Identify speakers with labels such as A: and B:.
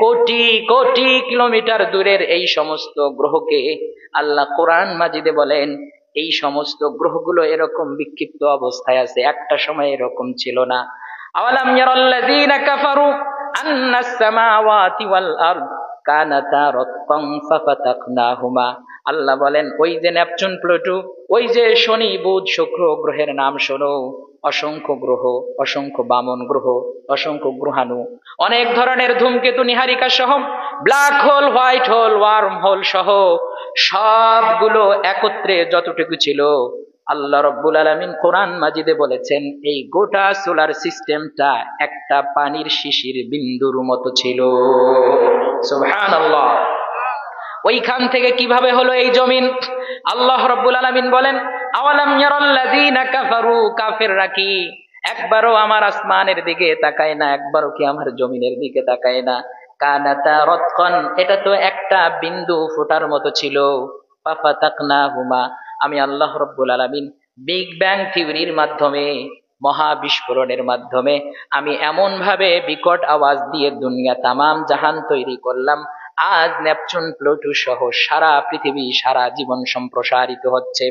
A: Crore crore kilometre দূরের এই সমস্ত গ্রহকে আল্লাহ কোরআন মাজিদে বলেন এই সমস্ত গ্রহগুলো এরকম বিক্ষিপ্ত অবস্থায় আছে, একটা সময় এরকম ছিল না। আওয়ালাম ইয়ারাল্লাযীনা কাফারু আন্নাস সামাওয়াতি ওয়াল আরদ কানাতা রাতকান ফাফাতাকনাহুমা। আল্লাহ বলেন ওই যে নেপচুন, প্লুটো, ওই যে শনি, বুধ, শুক্র গ্রহের নাম শোনো, অসংখ্য গ্রহ, অসংখ্য বামন গ্রহ, অসংখ্য গ্রহাণু, অনেক ধরনের ধূমকেতু, নিহারিকা সহ, black hole, white hole, worm hole সহ সবগুলো একত্রে যতটুকু ছিল, আল্লাহ রাব্বুল আলামিন কোরআন মাজিদে বলেছেন এই গোটা সোলার সিস্টেমটা একটা পানির শিশির বিন্দুর মতো ছিল। সুবহানাল্লাহ। ওইখান থেকে কিভাবে হলো এই জমিন? আল্লাহ রাব্বুল আলামিন বলেন আওয়ালাম ইয়ারাল্লাযীনা কাফারু, কাফেররা কি একবারও আমার আসমানের দিকে তাকায় না, একবারও কি আমার জমিনের দিকে তাকায় না? কানাতা রাতকান, এটা তো একটা বিন্দু ফোটার মতো ছিল। ফাফাতাকনাহুমা, আমি আল্লাহ রাব্বুল আলামিন বিগ ব্যাং থিওরির মাধ্যমে, মহাবিস্ফোরণের মাধ্যমে আমি এমন ভাবে বিকট আওয়াজ দিয়ে দুনিয়া তামাম জাহান তৈরি করলাম, আজ নেপচুন, প্লুটো সহ সারা পৃথিবী, সারা জীবন সম্প্রসারিত হচ্ছে।